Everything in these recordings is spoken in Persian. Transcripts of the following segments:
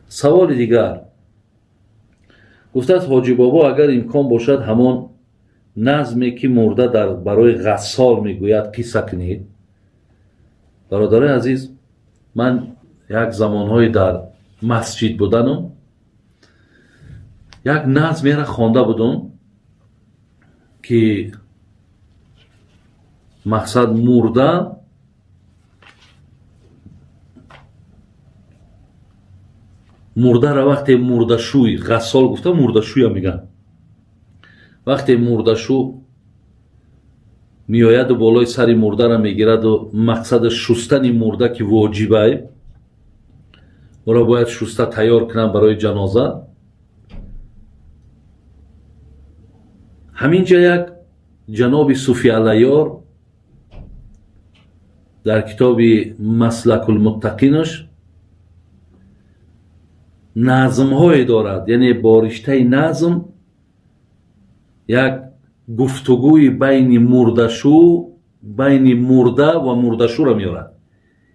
سوال دیگر گفته است حاجی بابا اگر امکان باشد همان نظمی که مرده در برای غسال میگوید قصه کنید. برادر عزیز، من یک زمانهای در مسجد بودم، یک نظمی را خوانده بودم که مقصد مرده را وقتی مردشوی غسال گفته مردشوی هم میگن، وقتی مردشو میآید و بالای سری مرده را میگیرد و مقصد شستن مرده که واجبه، او را باید شسته تیار کنن برای جنازه. همینجا یک جناب صوفی علیار در کتاب مسلک المتقینش نظم های دارد، یعنی بارشته نظم یک گفتگوی بین مرده و مردشو را میارد.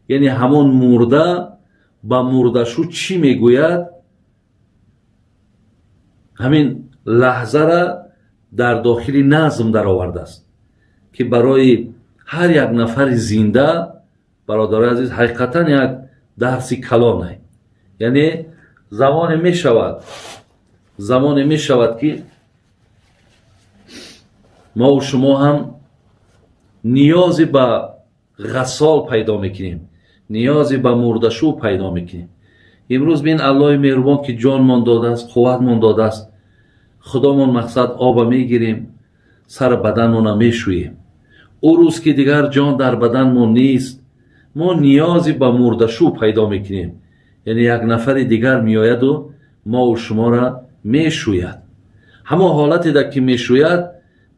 یعنی همان مرده با مردشو چی میگوید، همین لحظه را در داخل نظم در آورده است که برای هر یک نفر زنده، برادر عزیز، حقیقتا یک درسی کلانه. یعنی زمان می شود که ما و شما هم نیازی به غسال پیدا میکنیم، نیازی به مردشو پیدا میکنیم. امروز بین الله مهربان که جان من داده است، قوت من داده است، خدامون مقصد آب میگیریم، سر بدنمون میشوییم. او روز که دیگر جان در بدنمون نیست، ما نیازی به مردشو پیدا میکنیم. یعنی یک نفر دیگر میآید و ما و شما را میشوید. همون حالتی در که میشوید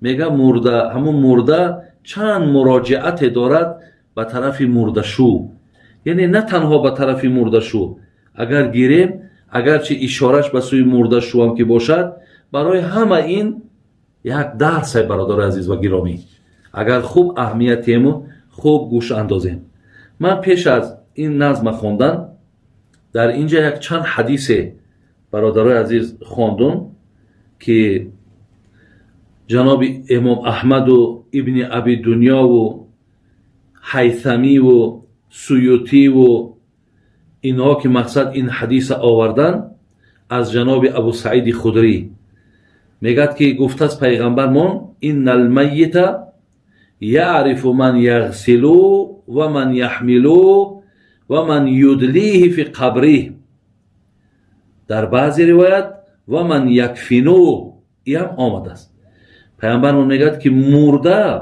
میگه مرده، همون مرده چند مراجعت دارد به طرف مردشو. یعنی نه تنها به طرف مردشو، اگر گیریم، اگرچه اشارش به سوی مردشو هم که باشد، برای همه این یک درس برادر عزیز و گرامی، اگر خوب اهمیتیمو خوب گوش اندازیم. من پیش از این نظم خواندن در اینجا یک چند حدیث برادر عزیز خواندم که جناب امام احمد و ابن ابی دنیا و حیثمی و سیوطی و اینها که مقصد این حدیث آوردن از جناب ابو سعید خدری، میگد که گفته است پیغمبرمان ان المیت یعرف من یغسلو و من یحملو و من یدلیه فی قبره. در بعضی روایت و من یکفینو ای هم آمده است. پیغمبرمان میگد که مرده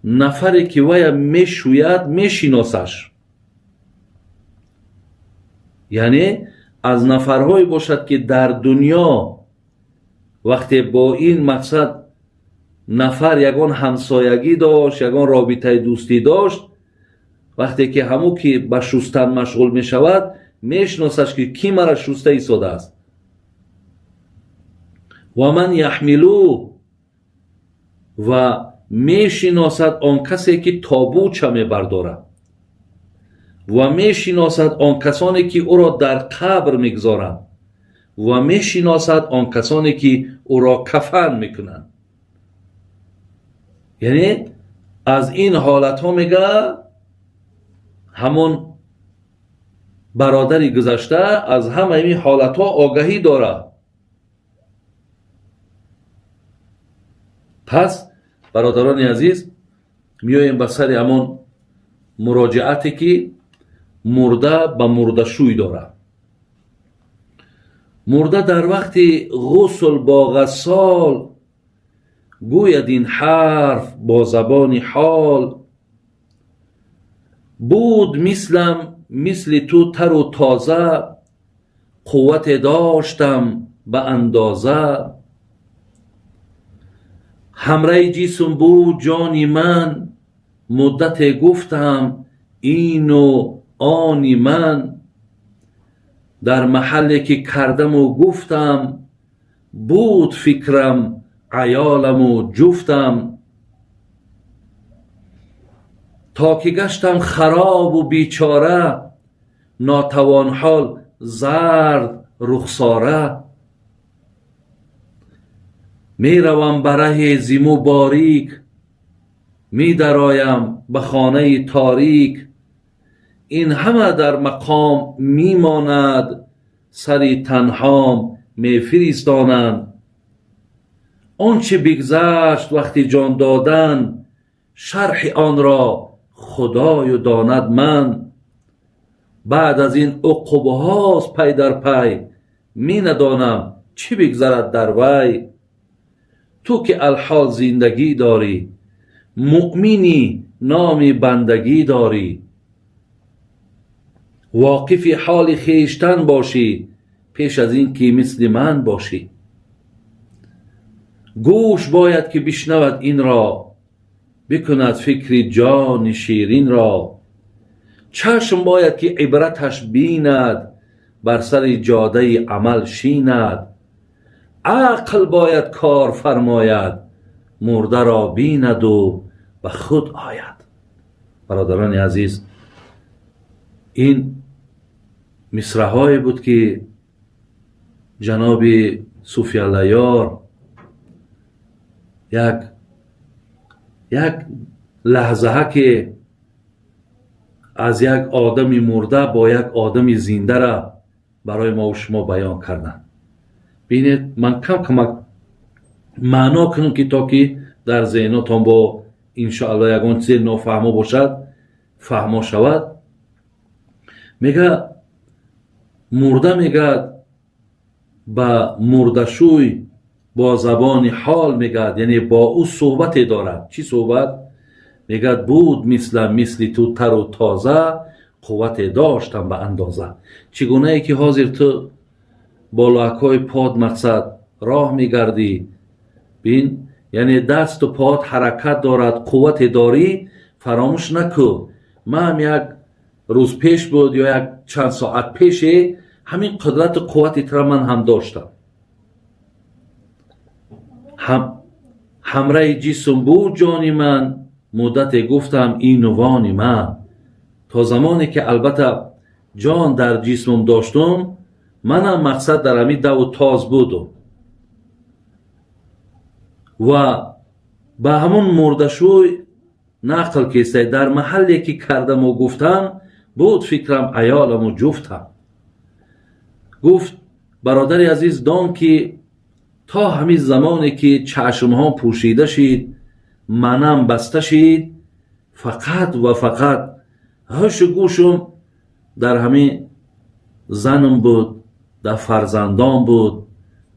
نفری که وی میشوید میشناسش، یعنی از نفرهایی باشد که در دنیا وقتی با این مقصد نفر یگان همسایگی داشت، یگان رابطه دوستی داشت، وقتی که همو که به شستن مشغول می شود میشناسش که کی مرا شسته ایستاده است. و من یحملو و میشناسد آن کسی که تابوچه می بردارد و میشناسد آن کسانی که او را در قبر میگذارند و میشناسد آن کسانی که او را کفن میکنند. یعنی از این حالت ها میگه همون برادری گذشته از همه این حالت ها آگاهی داره. پس برادران عزیز میایم به سر همون مراجعتی که مرده به مردشوی داره. مرده در وقت غسل با غسال گوید این حرف با زبان حال، بود مثل تو تر و تازه، قوت داشتم به اندازه، همراه جسم بود جانی من، مدت گفتم این و آنی من، در محلی که کردم و گفتم، بود فکرم عیالم و جفتم، تا که گشتم خراب و بیچاره، ناتوان حال زرد رخساره. می روم بره زیمو باریک، می درایم به خانه تاریک. این همه در مقام می ماند، سری تنهام می فرستانند. آنچه بگذشت وقتی جان دادن، شرح آن را خدای داند. من بعد از این عقوبه هاست پی در پی، می ندانم چی بگذرد در وی. تو که الحال زندگی داری، مؤمنی نام بندگی داری. واقف حال خویشتن باشی، پیش از این که مثل من باشی. گوش باید که بشنود این را، بکند فکر جان شیرین را. چشم باید که عبرتش بیند، بر سر جاده عمل شیند. عقل باید کار فرماید، مرده را بیند و به خود آید. برادران عزیز، این مصرع‌هایی بود که جناب صوفی الله یار یک لحظه که از یک آدم مرده با یک آدم زنده را برای ما و شما بیان کردن. بینید من کم معنا کنم که تا که در ذهنتان با انشاءالله یگان چیز نافهمه باشد فهما شود. میگه مرده میگه با مردشوی با زبان حال میگه، یعنی با او صحبت دارد. چی صحبت؟ میگه بود مثل تو تر و تازه، قوت داشتم به اندازه. چگونه ای که حاضر تو با لکای پاد مقصد راه میگردی، بین یعنی دست و پاد حرکت دارد، قوت داری. فراموش نکن من هم یک روز پیش بود یا یک چند ساعت پیش همین قدرت و قوت تر من هم داشتم. همراه جسم بود جانی من، مدت گفتم این نوانی من. تا زمانی که البته جان در جسمم داشتم، منم مقصد در همین دو تاز بودم و به همون مردشوی نقل کیسته در محلی که کردم و گفتم بود فکرم ایالم و جفتم. گفت برادر عزیز دان که تا همین زمانی که چشم ها پوشیده شید، منم بسته شید، فقط و فقط هوش گوشم در همین زنم بود، در فرزندان بود.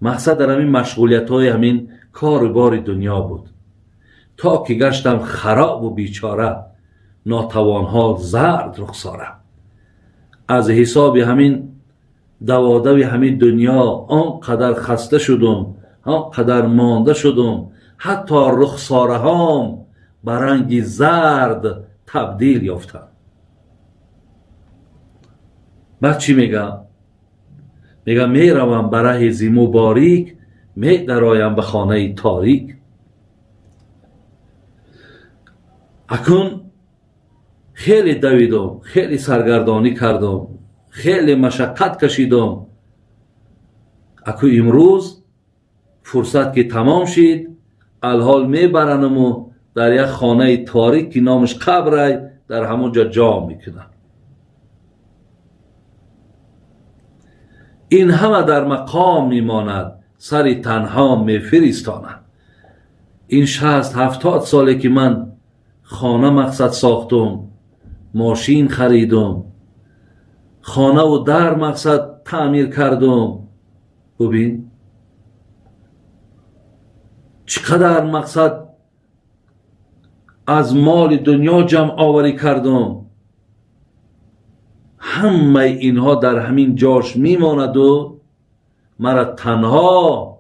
مقصد در همین مشغولیت های همین کار بار دنیا بود. تا که گشتم خراب و بیچاره، ناتوان ها زرد رخساره. از حساب همین دوادوی همین دنیا آنقدر خسته شدم، آنقدر مانده شدم، حتی رخساره هام به رنگ زرد تبدیل یافتم. بعد چی میگم؟ میگم می روم بره زیمو باریک، می درایم به خانه تاریک. اکنون خیلی دویدم، خیلی سرگردانی کردم، خیلی مشقت کشیدم. اکو امروز فرصت که تمام شد، الحال میبرنم و در یک خانه تاریک که نامش قبره در همونجا جا میکنم. این همه در مقام میماند، سری تنها میفرستاند. این 60-70 ساله که من خانه مقصد ساختم، ماشین خریدم، خانه و در مقصد تعمیر کردم. ببین چقدر مقصد از مال دنیا جمع آوری کردم. همه اینها در همین جاش میماند و مرا تنها،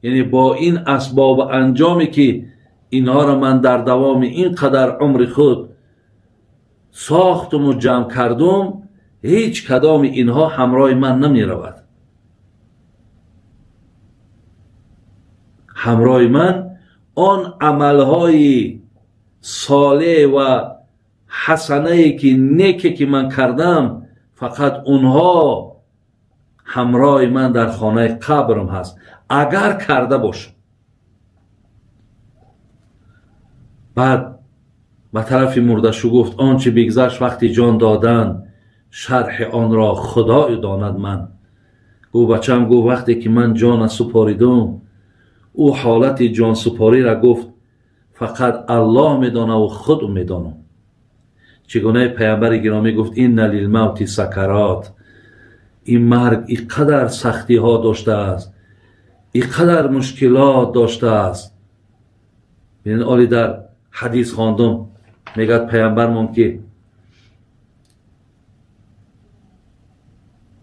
یعنی با این اسباب انجامی که اینها را من در دوام این قدر عمر خود ساختم و جمع کردم، هیچ کدام اینها همراه من نمی رود. همراه من آن عملهای صالح و حسنه که نیکی که من کردم، فقط اونها همراه من در خانه قبرم هست اگر کرده باشم. بعد به طرف مردشو گفت آنچه بگذشت وقتی جان دادن شرح آن را خدای داند. من گو بچم گو وقتی که من جان سپاریدم او حالت جان سپاری را گفت فقط الله میدانه و خود میدانم. چگونه پیامبر گرامی گفت این للموت سکرات، این مرگ اینقدر سختی ها داشته است، اینقدر مشکلات داشته است. ببین علی در حدیث خواندم میگه پیامبرمون که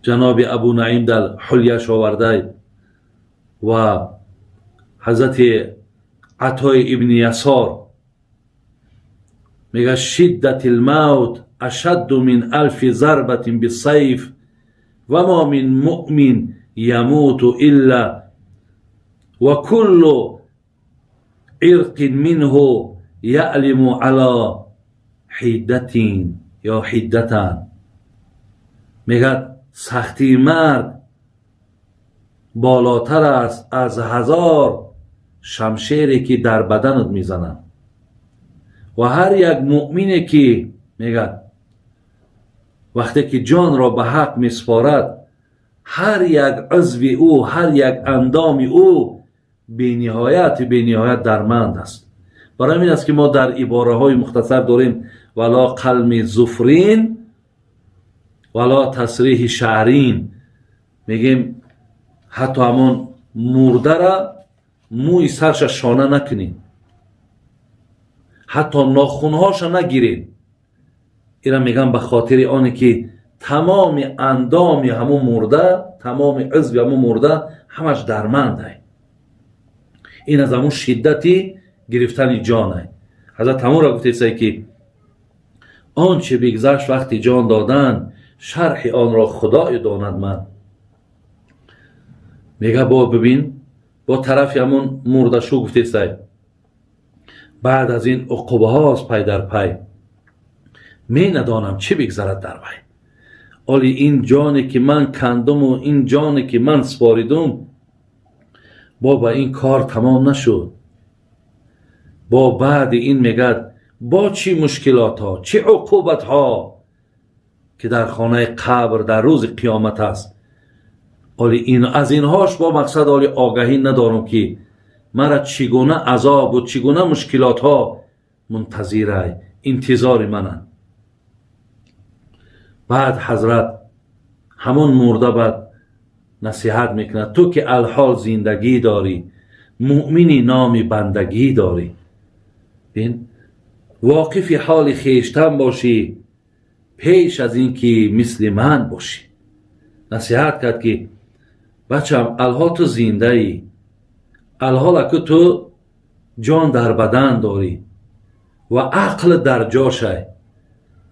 جناب ابو نعیم در حلیه‌اش آورده و حضرت عطای ابن یسار میگه شدت الموت اشد من 1000 ضربة بالسيف و ما من مؤمن يموت الا و كل عرق منه یعلم على حدتین یا حدتن. میگه سختی مرگ بالاتر است از 1000 شمشیری که در بدنت میزنن و هر یک مؤمنی که میگه وقتی که جان را به حق میسپارد هر یک عضو او هر یک اندام او بی‌نهایت درمند است. برای این است که ما در عباره های مختصر داریم ولا قلم زفرین ولا تصریح شعرین، میگیم حتی همون مرده را موی سرش شانه نکنین، حتی ناخونهاش نگیرین. اینا میگم به خاطر آنه که تمام اندام همون مرده، تمام عضو همون مرده همش درمنده. این از همون شدتی گرفتن جانه. حضرت همون را گفته که آنچه بگذشت وقتی جان دادن شرح آن را خدای داند. من میگه با ببین با طرف همون مردشو گفته بعد از این عقوبه هاست پی در پی، می ندانم چه بگذرد در وی. ولی این جانی که من کندم و این جانی که من سپاریدم با این کار تمام نشد. با بعد این میگه با چی مشکلات ها چه عقوبت ها که در خانه قبر در روز قیامت است. ولی این از اینهاش با مقصد ولی آگاهی ندارم که مرا چگونه عذاب و چگونه مشکلات ها منتظره انتظار منن. بعد حضرت همون مرده بعد نصیحت میکنه تو که الحال زندگی داری مؤمنی نام بندگی داری، بین واقف حال خیشتن باشی پیش از این که مثل من باشی. نصیحت کرد که بچم الحال تو زنده ای، الحال که تو جان در بدن داری و عقل در جاشه.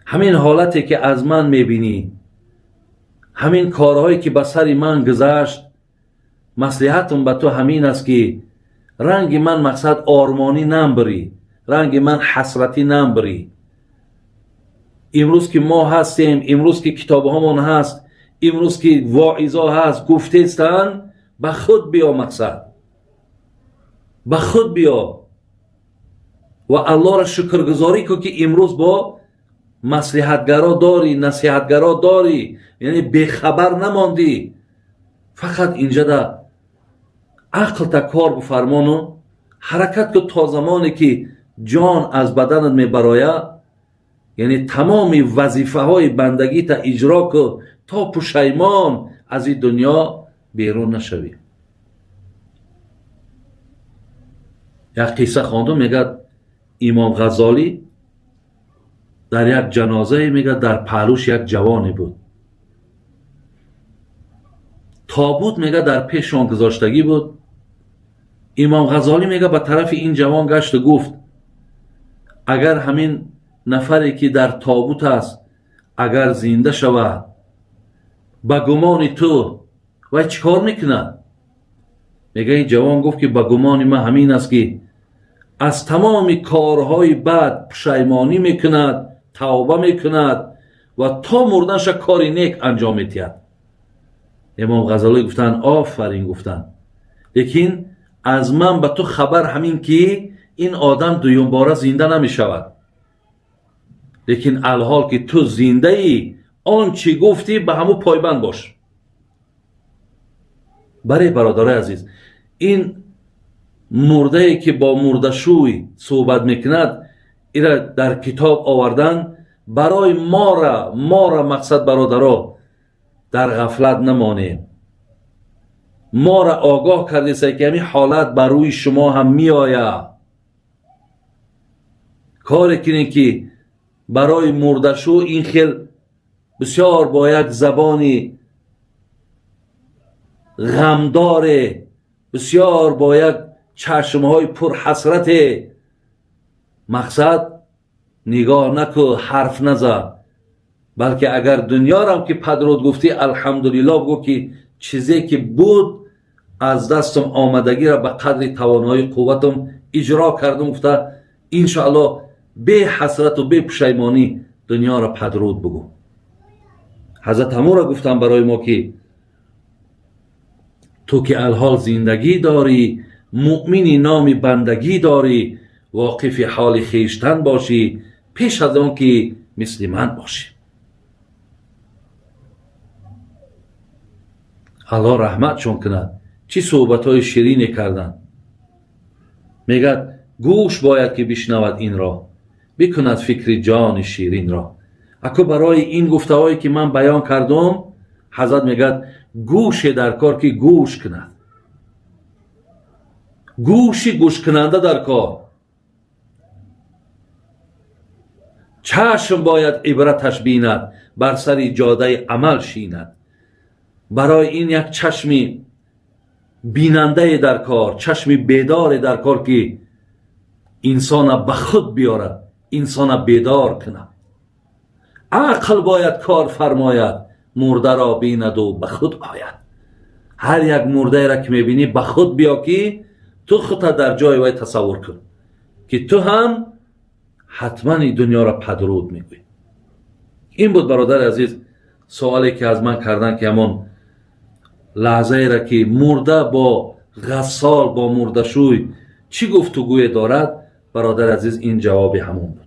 همین حالتی که از من میبینی، همین کارهایی که به سر من گذشت، مصلحتم به تو همین است که رنگ من مقصد آرمانی نمبری، رنگ من حسرتی نمبری. امروز که ما هستیم، امروز که کتاب همان هست، امروز که واعظا هست گفته استن، به خود بیا مقصد، به خود بیا و الله را شکرگزاری که امروز با مصلحتگرا داری، نصیحتگرا داری، یعنی بخبر نماندی. فقط اینجا در عقل تا کار بفرمانو حرکت که تا زمانی که جان از بدنت میبرایه، یعنی تمام وظیفه های بندگی تا اجرا که تا پشیمان از این دنیا بیرون نشوی. یک قصه خواندم میگه امام غزالی در یک جنازه میگه در پهلوش یک جوانی بود، تابوت میگه در پیشان گذاشتگی بود. امام غزالی میگه به طرف این جوان گشت و گفت اگر همین نفری که در تابوت است اگر زنده شود به گمان تو و چیکار میکنه؟ میگه این جوان گفت که به گمان من همین است که از تمام کارهای بد پشیمانی میکند، توبه میکند و تا مردنش کاری نیک انجام میدهد. امام غزالی گفتن آفرین گفتن، لیکن از من به تو خبر همین که این آدم دویم باره زنده نمی شود، لیکن الحال که تو زنده ای آن چی گفتی به همون پایبند باش. برای برادرای عزیز، این مرده ای که با مردشوی صحبت میکند ایره در کتاب آوردن برای ما را مقصد برادرها در غفلت نمانیم. ما را آگاه کرده که همین حالت بر روی شما هم می آید. کار کنید که برای مردشو این خیل بسیار با یک زبانی غمداره، بسیار با یک چشمهای پر حسرت مقصد نگاه نکو، حرف نزد، بلکه اگر دنیا را هم که پدرود گفتی الحمدلله بگو که چیزی که بود از دستم آمدگی را به قدر توانایی قوتم اجرا کردم، گفته انشاءالله به حسرت و به پشیمانی دنیا را پدرود بگو. حضرت همون را گفتم برای ما که تو که الحال زندگی داری، مؤمنی نام بندگی داری، واقف حال خیشتن باشی پیش از اون که مثل من باشی. الله رحمت چون کند. چی صحبت های شیرینی کردن. میگد گوش باید که بشنود این را، بکند فکر جان شیرین را. اکو برای این گفته هایی که من بیان کردم، حضرت میگد گوش در کار که گوش کند، گوشی گوش کننده در کار. چشم باید عبرتش بیند، بر سر جاده عمل شیند. برای این یک چشمی بیننده در کار، چشمی بیدار در کار که انسان به خود بیاره، انسان بیدار کنه. عقل باید کار فرماید، مرده را بیند و به خود آید. هر یک مرده را که میبینی به خود بیا که تو خودت در جای وی تصور کن که تو هم حتما این دنیا را پدرود میگوی. این بود برادر عزیز سوالی که از من کردن که همون لحظه را که مرده با غسال با مردشوی چی گفتگوی دارد. برادر عزیز این جواب همون بود.